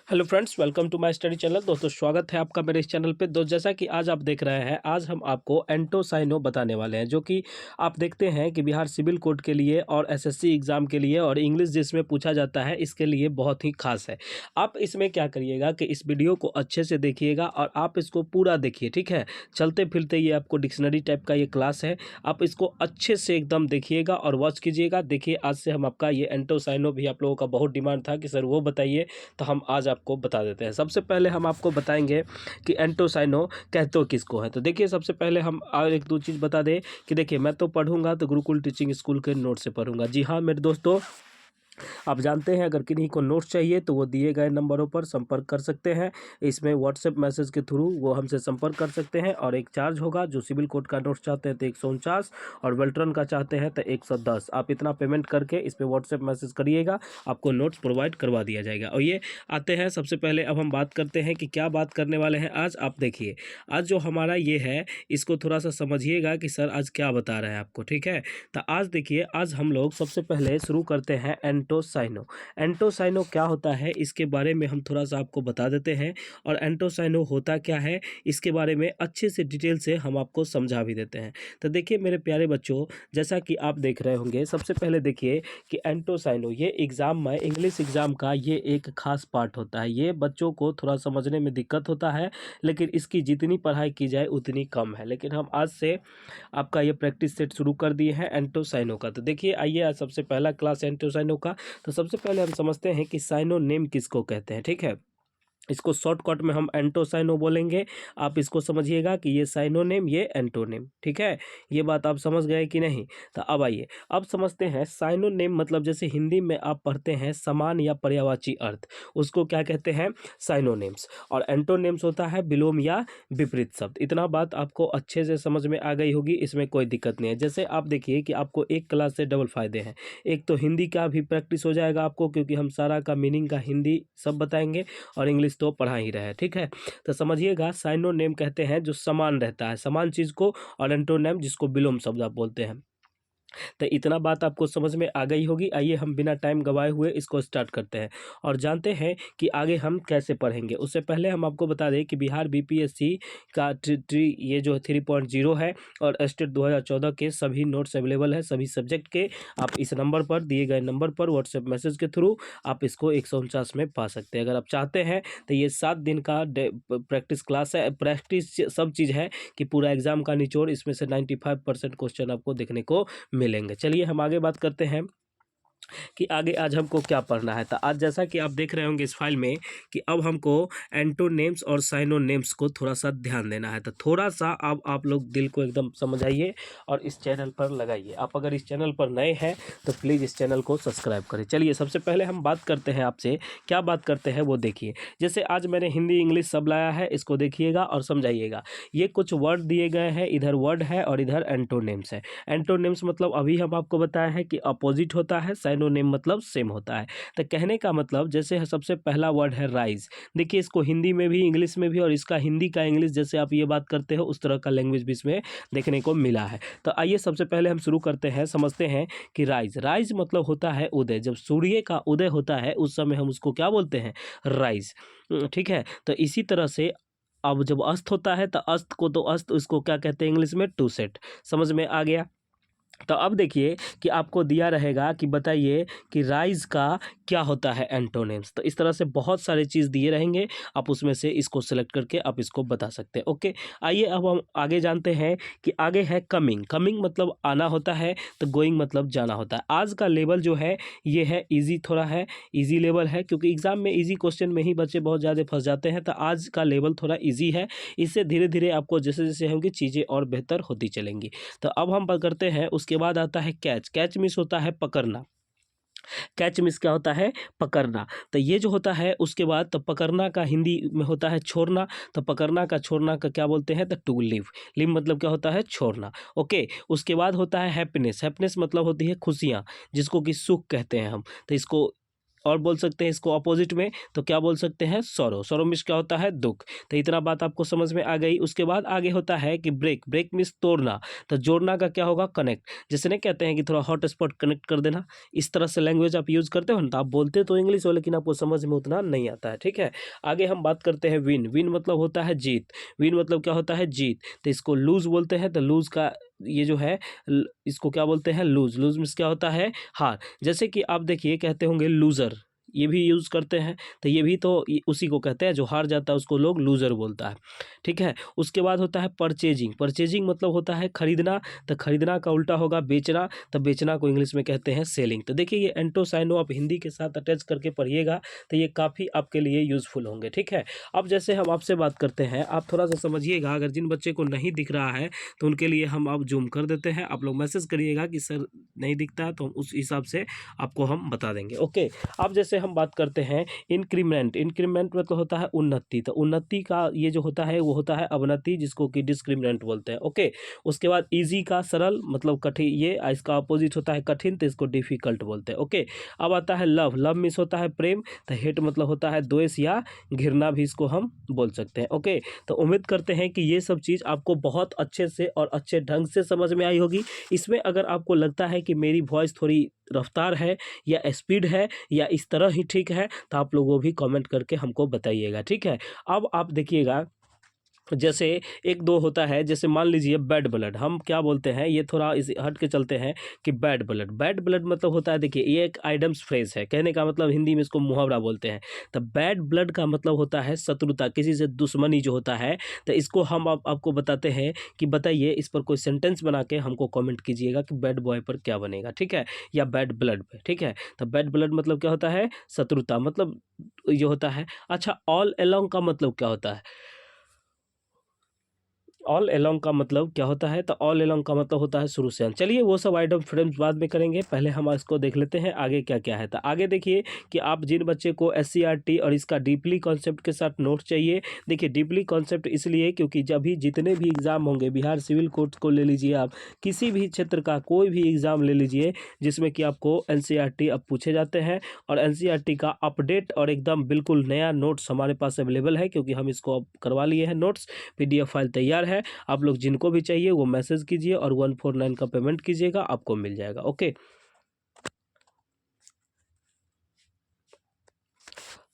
Hello friends, welcome to my study channel. दोस्तों, स्वागत है आपका मेरे इस चैनल पे। दोस्त, जैसा कि आज आप देख रहे हैं, आज हम आपको एंटोसाइनो बताने वाले हैं, जो कि आप देखते हैं कि बिहार सिविल कोड के लिए और एसएससी एग्ज़ाम के लिए और इंग्लिश जिसमें पूछा जाता है, इसके लिए बहुत ही खास है। आप इसमें क्या करिएगा कि इस वीडियो को अच्छे से देखिएगा और आप इसको पूरा देखिए, ठीक है। चलते फिरते ये आपको डिक्शनरी टाइप का ये क्लास है, आप इसको अच्छे से एकदम देखिएगा और वॉच कीजिएगा। देखिए, आज से हम आपका ये एंटोसाइनो भी आप लोगों का बहुत डिमांड था कि सर वो बताइए, तो हम आज आपको बता देते हैं। सबसे पहले हम आपको बताएंगे कि एंटोसाइनो कहते किसको है। तो देखिए, सबसे पहले हम और एक दो चीज़ बता दें कि देखिए, मैं तो पढ़ूंगा तो गुरुकुल टीचिंग स्कूल के नोट से पढ़ूंगा। जी हाँ मेरे दोस्तों, आप जानते हैं अगर किन्हीं को नोट्स चाहिए तो वो दिए गए नंबरों पर संपर्क कर सकते हैं। इसमें व्हाट्सएप मैसेज के थ्रू वो हमसे संपर्क कर सकते हैं और एक चार्ज होगा। जो सिविल कोड का नोट्स चाहते हैं तो 149 और वेल्ट्रन का चाहते हैं तो 110। आप इतना पेमेंट करके इस पर व्हाट्सएप मैसेज करिएगा, आपको नोट्स प्रोवाइड करवा दिया जाएगा। और ये आते हैं, सबसे पहले अब हम बात करते हैं कि क्या बात करने वाले हैं आज। आप देखिए, आज जो हमारा ये है, इसको थोड़ा सा समझिएगा कि सर आज क्या बता रहे हैं आपको, ठीक है। तो आज देखिए, आज हम लोग सबसे पहले शुरू करते हैं एंटोसाइनो। एंटोसाइनो क्या होता है इसके बारे में हम थोड़ा सा आपको बता देते हैं, और एंटोसाइनो होता क्या है इसके बारे में अच्छे से डिटेल से हम आपको समझा भी देते हैं। तो देखिए मेरे प्यारे बच्चों, जैसा कि आप देख रहे होंगे, सबसे पहले देखिए कि एंटोसाइनो ये एग्ज़ाम में, इंग्लिश एग्ज़ाम का ये एक खास पार्ट होता है। ये बच्चों को थोड़ा समझने में दिक्कत होता है, लेकिन इसकी जितनी पढ़ाई की जाए उतनी कम है। लेकिन हम आज से आपका ये प्रैक्टिस सेट शुरू कर दिए हैं एंटोसाइनो का। तो देखिए, आइए आज सबसे पहला क्लास एंटोसाइनो का। तो सबसे पहले हम समझते हैं कि साइनोनेम किसको कहते हैं, ठीक है। इसको शॉर्टकट में हम एंटोसाइनो बोलेंगे। आप इसको समझिएगा कि ये साइनोनेम, ये एंटोनेम, ठीक है। ये बात आप समझ गए कि नहीं। तो अब आइए, अब समझते हैं साइनोनेम मतलब जैसे हिंदी में आप पढ़ते हैं समान या पर्यायवाची अर्थ, उसको क्या कहते हैं, साइनोनेम्स। और एंटोनेम्स होता है विलोम या विपरीत शब्द। इतना बात आपको अच्छे से समझ में आ गई होगी, इसमें कोई दिक्कत नहीं है। जैसे आप देखिए कि आपको एक क्लास से डबल फायदे हैं। एक तो हिंदी का भी प्रैक्टिस हो जाएगा आपको, क्योंकि हम सारा का मीनिंग का हिंदी सब बताएंगे, और इंग्लिश तो पढ़ा ही रहे, ठीक है। तो समझिएगा, साइनोनेम कहते हैं जो समान रहता है, समान चीज़ को, और एंटोनेम जिसको विलोम शब्द आप बोलते हैं। तो इतना बात आपको समझ में आ गई होगी। आइए हम बिना टाइम गवाए हुए इसको स्टार्ट करते हैं और जानते हैं कि आगे हम कैसे पढ़ेंगे। उससे पहले हम आपको बता दें कि बिहार बीपीएससी का ये जो 3.0 है, और स्टेट 2014 के सभी नोट्स अवेलेबल है सभी सब्जेक्ट के। आप इस नंबर पर, दिए गए नंबर पर व्हाट्सएप मैसेज के थ्रू आप इसको 149 में पा सकते हैं। अगर आप चाहते हैं तो ये 7 दिन का प्रैक्टिस क्लास है, प्रैक्टिस सब चीज़ है कि पूरा एग्जाम का निचोड़, इसमें से 95% क्वेश्चन आपको देखने को मिलेंगे। चलिए हम आगे बात करते हैं कि आगे आज हमको क्या पढ़ना है। तो आज जैसा कि आप देख रहे होंगे इस फाइल में कि अब हमको एंटोनेम्स और साइनोनेम्स को थोड़ा सा ध्यान देना है। तो थोड़ा सा अब आप लोग दिल को एकदम समझाइए और इस चैनल पर लगाइए। आप अगर इस चैनल पर नए हैं तो प्लीज़ इस चैनल को सब्सक्राइब करें। चलिए सबसे पहले हम बात करते हैं आपसे, क्या बात करते हैं वो देखिए। जैसे आज मैंने हिंदी इंग्लिश सब लाया है, इसको देखिएगा और समझाइएगा। ये कुछ वर्ड दिए गए हैं, इधर वर्ड है और इधर एंटोनेम्स है। एंटोनेम्स मतलब अभी हम आपको बताया है कि अपोजिट होता है, साइनोनिम मतलब सेम होता है। तो कहने का मतलब, जैसे सबसे पहला वर्ड है राइज। देखिए, इसको हिंदी में भी, इंग्लिश में भी, और इसका हिंदी का इंग्लिश जैसे आप ये बात करते हो उस तरह का लैंग्वेज भी इसमें देखने को मिला है। तो आइए सबसे पहले हम शुरू करते हैं, समझते हैं कि राइज। राइज मतलब होता है उदय। जब सूर्य का उदय होता है उस समय हम उसको क्या बोलते हैं, राइज, ठीक है। तो इसी तरह से अब जब अस्त होता है तो अस्त को, तो अस्त उसको क्या कहते हैं इंग्लिश में, टू सेट। समझ में आ गया। तो अब देखिए कि आपको दिया रहेगा कि बताइए कि राइज का क्या होता है एंटोनिम्स। तो इस तरह से बहुत सारे चीज़ दिए रहेंगे, आप उसमें से इसको सेलेक्ट करके आप इसको बता सकते हैं। ओके, आइए अब हम आगे जानते हैं कि आगे है कमिंग। कमिंग मतलब आना होता है, तो गोइंग मतलब जाना होता है। आज का लेवल जो है ये है ईजी, थोड़ा है ईजी लेवल है, क्योंकि एग्जाम में ईजी क्वेश्चन में ही बच्चे बहुत ज़्यादा फंस जाते हैं। तो आज का लेवल थोड़ा ईजी है, इससे धीरे धीरे आपको जैसे जैसे होंगी चीज़ें और बेहतर होती चलेंगी। तो अब हम पकड़ते हैं, उसके बाद आता है कैच। कैच मिस होता है पकड़ना। कैच मिस क्या होता है, पकड़ना। तो ये जो होता है, उसके बाद तो पकड़ना का हिंदी में होता है छोड़ना। तो पकड़ना का, छोड़ना का क्या बोलते हैं, तो टू लिव। लिव मतलब क्या होता है, छोड़ना। ओके, उसके बाद होता है हैप्पीनेस। हैप्पीनेस मतलब होती है खुशियाँ, जिसको कि सुख कहते हैं हम। तो इसको और बोल सकते हैं इसको अपोजिट में, तो क्या बोल सकते हैं, सॉरो। सॉरो मीन्स क्या होता है, दुख। तो इतना बात आपको समझ में आ गई। उसके बाद आगे होता है कि ब्रेक। ब्रेक मीन्स तोड़ना, तो जोड़ना का क्या होगा, कनेक्ट। जैसे नहीं कहते हैं कि थोड़ा हॉटस्पॉट कनेक्ट कर देना, इस तरह से लैंग्वेज आप यूज़ करते हो ना, तो आप बोलते तो इंग्लिश हो लेकिन आपको समझ में उतना नहीं आता है, ठीक है। आगे हम बात करते हैं विन। विन मतलब होता है जीत। विन मतलब क्या होता है, जीत। तो इसको लूज बोलते हैं, तो लूज का ये जो है इसको क्या बोलते हैं, लूज। लूज मीन्स क्या होता है, हार। जैसे कि आप देखिए कहते होंगे लूज़र, ये भी यूज़ करते हैं, तो ये भी तो उसी को कहते हैं, जो हार जाता है उसको लोग लूज़र बोलता है, ठीक है। उसके बाद होता है परचेजिंग। परचेजिंग मतलब होता है खरीदना, तो खरीदना का उल्टा होगा बेचना, तो बेचना को इंग्लिश में कहते हैं सेलिंग। तो देखिए ये एंटो साइनो आप हिंदी के साथ अटैच करके पढ़िएगा, तो ये काफ़ी आपके लिए यूज़फुल होंगे, ठीक है। अब जैसे हम आपसे बात करते हैं, आप थोड़ा सा समझिएगा, अगर जिन बच्चे को नहीं दिख रहा है तो उनके लिए हम अब जूम कर देते हैं। आप लोग मैसेज करिएगा कि सर नहीं दिखता है, तो उस हिसाब से आपको हम बता देंगे, ओके। अब जैसे हम बात करते हैं इंक्रीमेंट। इंक्रीमेंट मतलब होता है उन्नति, तो उन्नति का ये जो होता है वो होता है अवनति, जिसको कि डिस्क्रिमिनेंट बोलते हैं, ओके। उसके बाद इजी का सरल मतलब कठिन, ये इसका अपोजिट होता है कठिन, तो इसको डिफिकल्ट बोलते हैं, ओके। अब आता है लव। लव मीन्स होता है प्रेम, तो हेट मतलब होता है द्वेष या घृणा भी इसको हम बोल सकते हैं, ओके। तो उम्मीद करते हैं कि ये सब चीज़ आपको बहुत अच्छे से और अच्छे ढंग से समझ में आई होगी। इसमें अगर आपको लगता है कि मेरी वॉइस थोड़ी रफ्तार है या स्पीड है या इस तरह ही ठीक है, तो आप लोग वो भी कमेंट करके हमको बताइएगा, ठीक है। अब आप देखिएगा, जैसे एक दो होता है, जैसे मान लीजिए बैड ब्लड, हम क्या बोलते हैं, ये थोड़ा इस हट के चलते हैं कि बैड ब्लड। बैड ब्लड मतलब होता है, देखिए ये एक आइडम्स फ्रेज है, कहने का मतलब हिंदी में इसको मुहावरा बोलते हैं। तो बैड ब्लड का मतलब होता है शत्रुता, किसी से दुश्मनी जो होता है। तो इसको हम आपको बताते हैं कि बताइए, इस पर कोई सेंटेंस बना के हमको कॉमेंट कीजिएगा कि बैड बॉय पर क्या बनेगा, ठीक है, या बैड ब्लड पे, ठीक है। तो बैड ब्लड मतलब क्या होता है, शत्रुता मतलब ये होता है। अच्छा, ऑल अलोंग का मतलब क्या होता है, ऑल एलोंग का मतलब क्या होता है, तो ऑल एलोंग का मतलब होता है शुरू से अंत। चलिए वो सब आइटम फ्रेम्स बाद में करेंगे, पहले हम इसको देख लेते हैं आगे क्या क्या है। तो आगे देखिए कि आप जिन बच्चे को SCRT और इसका डीपली कॉन्सेप्ट के साथ नोट चाहिए, देखिए डीपली कॉन्सेप्ट इसलिए क्योंकि जब भी जितने भी एग्ज़ाम होंगे, बिहार सिविल कोर्ट को ले लीजिए, आप किसी भी क्षेत्र का कोई भी एग्ज़ाम ले लीजिए जिसमें कि आपको NCERT अब पूछे जाते हैं, और NCERT का अपडेट और एकदम बिल्कुल नया नोट्स हमारे पास अवेलेबल है, क्योंकि हम इसको अब करवा लिए हैं नोट्स, PDF फाइल तैयार है। आप लोग जिनको भी चाहिए वो मैसेज कीजिए और 149 का पेमेंट कीजिएगा, आपको मिल जाएगा, ओके।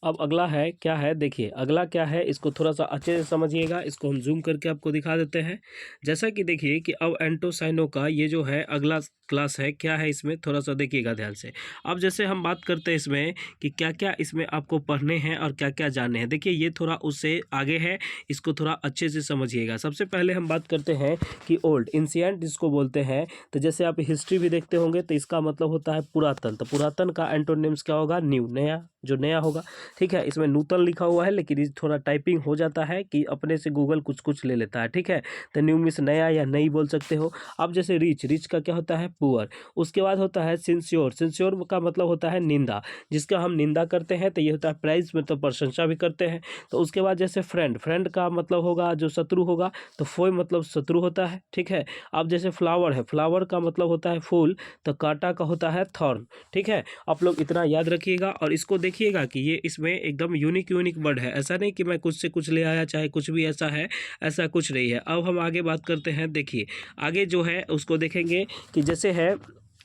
अब अगला है क्या है, देखिए अगला क्या है, इसको थोड़ा सा अच्छे से समझिएगा, इसको हम जूम करके आपको दिखा देते हैं। जैसा कि देखिए कि अब एंटो साइनो का ये जो है अगला क्लास है, क्या है इसमें थोड़ा सा देखिएगा ध्यान से। अब जैसे हम बात करते हैं इसमें कि क्या क्या इसमें आपको पढ़ने हैं और क्या क्या जानने हैं, देखिए ये थोड़ा उससे आगे है, इसको थोड़ा अच्छे से समझिएगा। सबसे पहले हम बात करते हैं कि ओल्ड एंशिएंट जिसको बोलते हैं, तो जैसे आप हिस्ट्री भी देखते होंगे तो इसका मतलब होता है पुरातन, तो पुरातन का एंटोनिम्स क्या होगा, न्यू, नया, जो नया होगा, ठीक है। इसमें नूतन लिखा हुआ है लेकिन ये थोड़ा टाइपिंग हो जाता है कि अपने से गूगल कुछ कुछ ले लेता है, ठीक है। तो न्यू मीन्स नया या नई बोल सकते हो। अब जैसे रिच, रिच का क्या होता है, पुअर। उसके बाद होता है सिंसियोर, सिंसियोर का मतलब होता है निंदा, जिसका हम निंदा करते हैं तो ये होता है प्राइज, मतलब प्रशंसा भी करते हैं। तो उसके बाद जैसे फ्रेंड, फ्रेंड का मतलब होगा जो शत्रु होगा, तो फोय मतलब शत्रु होता है, ठीक है। अब जैसे फ्लावर है, फ्लावर का मतलब होता है फूल, तो कांटा का होता है थॉर्न, ठीक है। आप लोग इतना याद रखिएगा और इसको देखिएगा कि ये इसमें एकदम यूनिक यूनिक वर्ड है, ऐसा नहीं कि मैं कुछ से कुछ ले आया चाहे कुछ भी ऐसा है, ऐसा कुछ नहीं है। अब हम आगे बात करते हैं, देखिए आगे जो है उसको देखेंगे कि जैसे है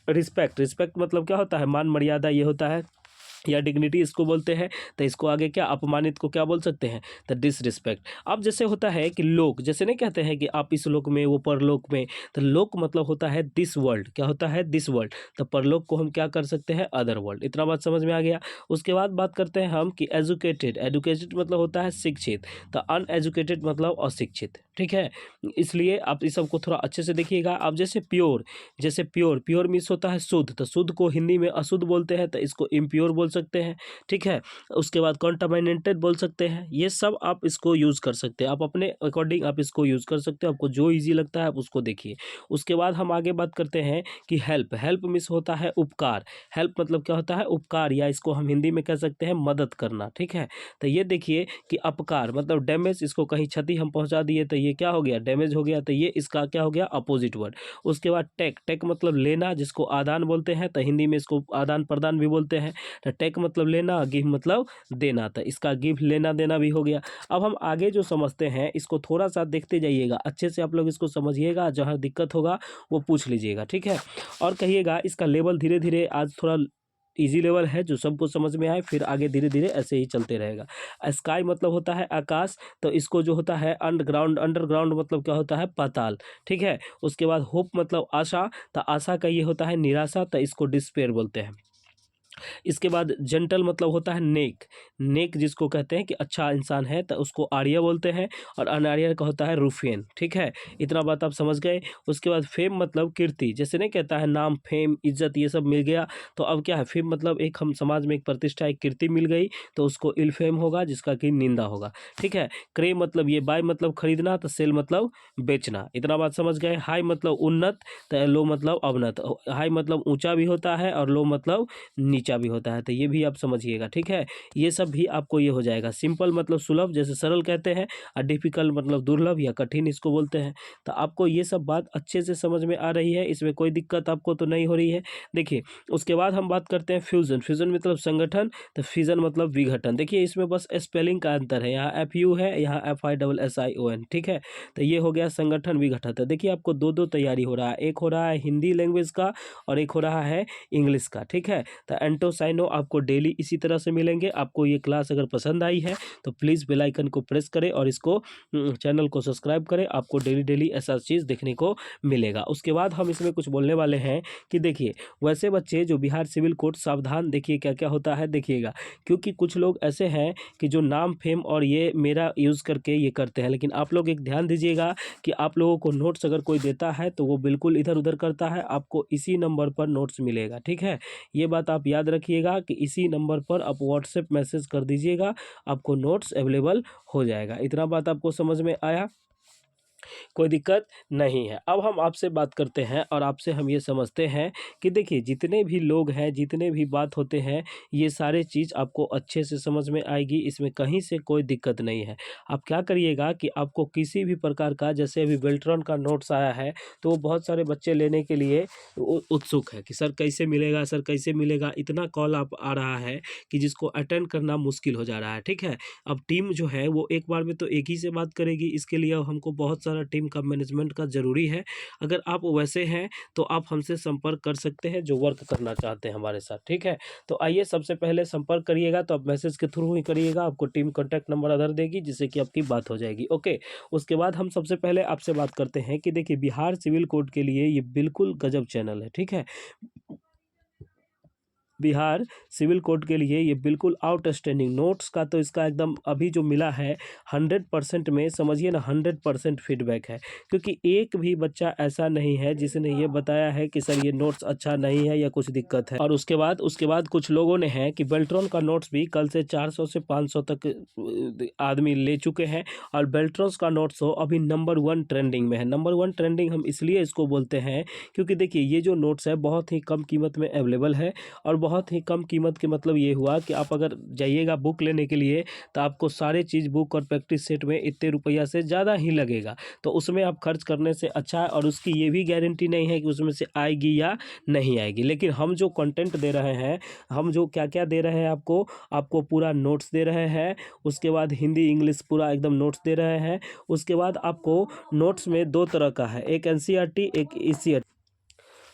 रिस्पेक्ट। रिस्पेक्ट मतलब क्या होता है, मान मर्यादा ये होता है, या डिग्निटी इसको बोलते हैं। तो इसको आगे क्या, अपमानित को क्या बोल सकते हैं, तो डिसरिस्पेक्ट। अब जैसे होता है कि लोक, जैसे नहीं कहते हैं कि आप इस लोक में वो परलोक में, तो लोक मतलब होता है दिस वर्ल्ड, क्या होता है दिस वर्ल्ड, तो परलोक को हम क्या कर सकते हैं, अदर वर्ल्ड। इतना बात समझ में आ गया। उसके बाद बात करते हैं हम कि एजुकेटेड, एजुकेटेड मतलब होता है शिक्षित, तो अनएजुकेटेड मतलब अशिक्षित, ठीक है। इसलिए आप इस सबको थोड़ा अच्छे से देखिएगा। अब जैसे प्योर, जैसे प्योर, प्योर मीन्स होता है शुद्ध, तो शुद्ध को हिंदी में अशुद्ध बोलते हैं, तो इसको इम्प्योर बोल सकते हैं, ठीक है। उसके बाद कॉन्टामिनेटेड बोल सकते हैं। ये सब आप इसको यूज़ कर सकते हैं, आप अपने अकॉर्डिंग आप इसको यूज़ कर सकते हो, आपको जो ईजी लगता है आप उसको देखिए। उसके बाद हम आगे बात करते हैं कि हेल्प, हेल्प मीन्स होता है उपकार, हेल्प मतलब क्या होता है, उपकार, या इसको हम हिंदी में कह सकते हैं मदद करना, ठीक है। तो ये देखिए कि अपकार मतलब डैमेज, इसको कहीं क्षति हम पहुंचा दिए तो ये क्या हो गया, डैमेज हो गया, तो ये इसका क्या हो गया, अपोजिट वर्ड। उसके बाद टेक, टेक मतलब लेना, जिसको आदान बोलते हैं, तो हिंदी में इसको आदान प्रदान भी बोलते हैं। तो टेक मतलब लेना, गिव मतलब देना, तो इसका गिव लेना देना भी हो गया। अब हम आगे जो समझते हैं इसको थोड़ा सा देखते जाइएगा, अच्छे से आप लोग इसको समझिएगा, जहाँ दिक्कत होगा वो पूछ लीजिएगा, ठीक है। और कहिएगा इसका लेवल धीरे धीरे, आज थोड़ा इजी लेवल है जो सबको समझ में आए, फिर आगे धीरे धीरे ऐसे ही चलते रहेगा। स्काई मतलब होता है आकाश, तो इसको जो होता है अंडरग्राउंड, अंडरग्राउंड मतलब क्या होता है, पाताल, ठीक है। उसके बाद होप मतलब आशा, तो आशा का ये होता है निराशा, तो इसको डिस्पेयर बोलते हैं। इसके बाद जेंटल मतलब होता है नेक, नेक जिसको कहते हैं कि अच्छा इंसान है, तो उसको आर्य बोलते हैं। और अनार्य का होता है रूफियन, ठीक है। इतना बात आप समझ गए। उसके बाद फेम मतलब कीर्ति, जैसे नहीं कहता है नाम, फेम, इज्जत, ये सब मिल गया, तो अब क्या है, फेम मतलब एक हम समाज में एक प्रतिष्ठा, एक कीर्ति मिल गई, तो उसको इल फेम होगा, जिसका कि निंदा होगा, ठीक है। क्रे मतलब ये, बाय मतलब खरीदना, तो सेल मतलब बेचना। इतना बात समझ गए। हाई मतलब उन्नत, तो लो मतलब अवनत। हाई मतलब ऊंचा भी होता है और लो मतलब नीचा भी होता है, तो ये भी आप समझिएगा, ठीक है। ये सब भी आपको ये हो जाएगा। सिंपल मतलब सुलभ, जैसे सरल कहते हैं, और डिफिकल्ट मतलब दुर्लभ या कठिन इसको बोलते हैं। तो आपको ये सब बात अच्छे से समझ में आ रही है, इसमें कोई दिक्कत आपको तो नहीं हो रही है। देखिए उसके बाद हम बात करते हैं फ्यूजन, फ्यूजन मतलब संगठन, तो फिजन मतलब विघटन। देखिए इसमें बस स्पेलिंग का अंतर है, यहाँ FU है, यहाँ FISSION, ठीक है। तो ये हो गया संगठन विघटन। तो देखिए आपको दो दो तैयारी हो रहा है, एक हो रहा है हिंदी लैंग्वेज का और एक हो रहा है इंग्लिश का, ठीक है। तो एंटोसाइनो आपको डेली इसी तरह से मिलेंगे। आपको ये क्लास अगर पसंद आई है तो प्लीज़ बेल आइकन को प्रेस करें और इसको चैनल को सब्सक्राइब करें, आपको डेली डेली ऐसा चीज़ देखने को मिलेगा। उसके बाद हम इसमें कुछ बोलने वाले हैं कि देखिए वैसे बच्चे जो बिहार सिविल कोड, सावधान देखिए क्या क्या होता है, देखिएगा। क्योंकि कुछ लोग ऐसे हैं कि जो नाम, फेम और ये मेरा यूज़ करके ये करते हैं, लेकिन आप लोग एक ध्यान दीजिएगा कि आप लोगों को नोट्स अगर कोई देता है तो वो बिल्कुल इधर उधर करता है, आपको इसी नंबर पर नोट्स मिलेगा, ठीक है। ये बात आप याद रखिएगा कि इसी नंबर पर आप व्हाट्सएप मैसेज कर दीजिएगा, आपको नोट्स अवेलेबल हो जाएगा। इतना बात आपको समझ में आया, कोई दिक्कत नहीं है। अब हम आपसे बात करते हैं और आपसे हम ये समझते हैं कि देखिए जितने भी लोग हैं, जितने भी बात होते हैं, ये सारे चीज़ आपको अच्छे से समझ में आएगी, इसमें कहीं से कोई दिक्कत नहीं है। आप क्या करिएगा कि आपको किसी भी प्रकार का, जैसे अभी बेल्ट्रॉन का नोट्स आया है, तो वो बहुत सारे बच्चे लेने के लिए उत्सुक है कि सर कैसे मिलेगा, सर कैसे मिलेगा। इतना कॉल आप आ रहा है कि जिसको अटेंड करना मुश्किल हो जा रहा है, ठीक है। अब टीम जो है वो एक बार में तो एक ही से बात करेगी, इसके लिए हमको बहुत सारा टीम का मैनेजमेंट का ज़रूरी है। अगर आप वैसे हैं तो आप हमसे संपर्क कर सकते हैं, जो वर्क करना चाहते हैं हमारे साथ, ठीक है। तो आइए सबसे पहले संपर्क करिएगा, तो आप मैसेज के थ्रू ही करिएगा, आपको टीम कॉन्टैक्ट नंबर अदर देगी, जिससे कि आपकी बात हो जाएगी, ओके। उसके बाद हम सबसे पहले आपसे बात करते हैं कि देखिए बिहार सिविल कोड के लिए ये बिल्कुल गजब चैनल है, ठीक है। बिहार सिविल कोड के लिए ये बिल्कुल आउटस्टैंडिंग नोट्स का, तो इसका एकदम अभी जो मिला है 100% में, समझिए ना 100% फीडबैक है। क्योंकि एक भी बच्चा ऐसा नहीं है जिसने ये बताया है कि सर ये नोट्स अच्छा नहीं है या कुछ दिक्कत है। और उसके बाद कुछ लोगों ने है कि बेल्ट्रॉन का नोट्स भी कल से 400 से 500 तक आदमी ले चुके हैं, और बेल्ट्रॉन्स का नोट्स हो अभी नंबर 1 ट्रेंडिंग में है। नंबर 1 ट्रेंडिंग हम इसलिए इसको बोलते हैं क्योंकि देखिए ये जो नोट्स है बहुत ही कम कीमत में अवेलेबल है, और बहुत ही कम कीमत के मतलब ये हुआ कि आप अगर जाइएगा बुक लेने के लिए तो आपको सारे चीज़, बुक और प्रैक्टिस सेट में इतने रुपया से ज़्यादा ही लगेगा, तो उसमें आप खर्च करने से अच्छा है। और उसकी ये भी गारंटी नहीं है कि उसमें से आएगी या नहीं आएगी, लेकिन हम जो कंटेंट दे रहे हैं, हम जो क्या क्या दे रहे हैं आपको पूरा नोट्स दे रहे हैं। उसके बाद हिंदी इंग्लिश पूरा एकदम नोट्स दे रहे हैं। उसके बाद आपको नोट्स में दो तरह का है, एक NCERT, एक ECERT।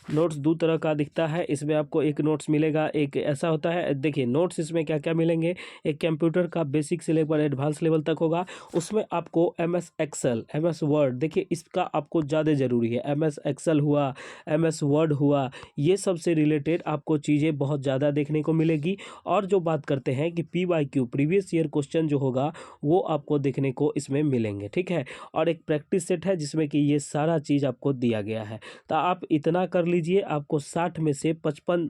नोट्स दो तरह का दिखता है इसमें, आपको एक नोट्स मिलेगा, एक ऐसा होता है। देखिए नोट्स इसमें क्या क्या मिलेंगे, एक कंप्यूटर का बेसिक से लेकर एडवांस लेवल तक होगा। उसमें आपको MS एक्सेल, MS वर्ड, देखिए इसका आपको ज़्यादा ज़रूरी है। MS एक्सेल हुआ, MS वर्ड हुआ, ये सब से रिलेटेड आपको चीज़ें बहुत ज़्यादा देखने को मिलेगी। और जो बात करते हैं कि PYQ, प्रीवियस ईयर क्वेश्चन जो होगा वो आपको देखने को इसमें मिलेंगे, ठीक है। और एक प्रैक्टिस सेट है जिसमें कि ये सारा चीज़ आपको दिया गया है। तो आप इतना कर लीजिए, आपको 60 में से 55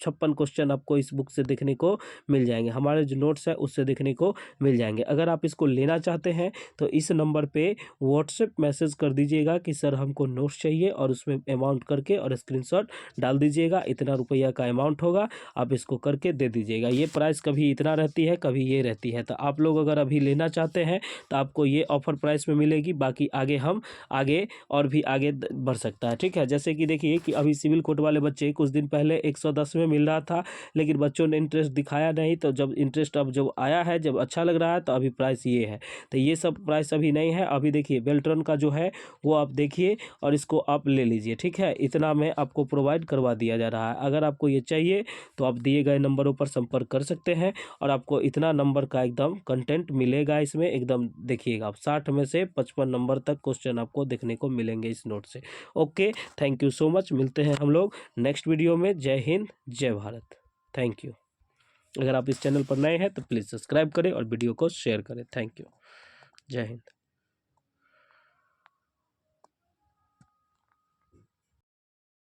56 क्वेश्चन आपको इस बुक से देखने को मिल जाएंगे, हमारे जो नोट्स है उससे देखने को मिल जाएंगे। अगर आप इसको लेना चाहते हैं तो इस नंबर पे व्हाट्सएप मैसेज कर दीजिएगा कि सर हमको नोट्स चाहिए, और उसमें अमाउंट करके और स्क्रीनशॉट डाल दीजिएगा, इतना रुपया का अमाउंट होगा, आप इसको करके दे दीजिएगा। ये प्राइस कभी इतना रहती है, कभी ये रहती है। तो आप लोग अगर अभी लेना चाहते हैं तो आपको ये ऑफर प्राइस में मिलेगी, बाकी आगे हम आगे और भी आगे बढ़ सकता है, ठीक है। जैसे कि देखिए कि अभी सिविल कोड वाले बच्चे कुछ दिन पहले 110 में मिल रहा था, लेकिन बच्चों ने इंटरेस्ट दिखाया नहीं, तो जब इंटरेस्ट अब जब आया है, जब अच्छा लग रहा है, तो अभी प्राइस ये है। तो ये सब प्राइस अभी नहीं है। अभी देखिए बेल्ट्रॉन का जो है वो आप देखिए और इसको आप ले लीजिए, ठीक है। इतना में आपको प्रोवाइड करवा दिया जा रहा है। अगर आपको ये चाहिए तो आप दिए गए नंबरों पर संपर्क कर सकते हैं, और आपको इतना नंबर का एकदम कंटेंट मिलेगा इसमें, एकदम देखिएगा आप 60 में से 55 नंबर तक क्वेश्चन आपको देखने को मिलेंगे इस नोट से। Okay, thank you so much. मिलते हैं हम लोग नेक्स्ट वीडियो में। जय हिंद, जय भारत। Thank you. अगर आप इस चैनल पर नए हैं तो प्लीज़ सब्सक्राइब करें और वीडियो को शेयर करें। Thank you. जय हिंद।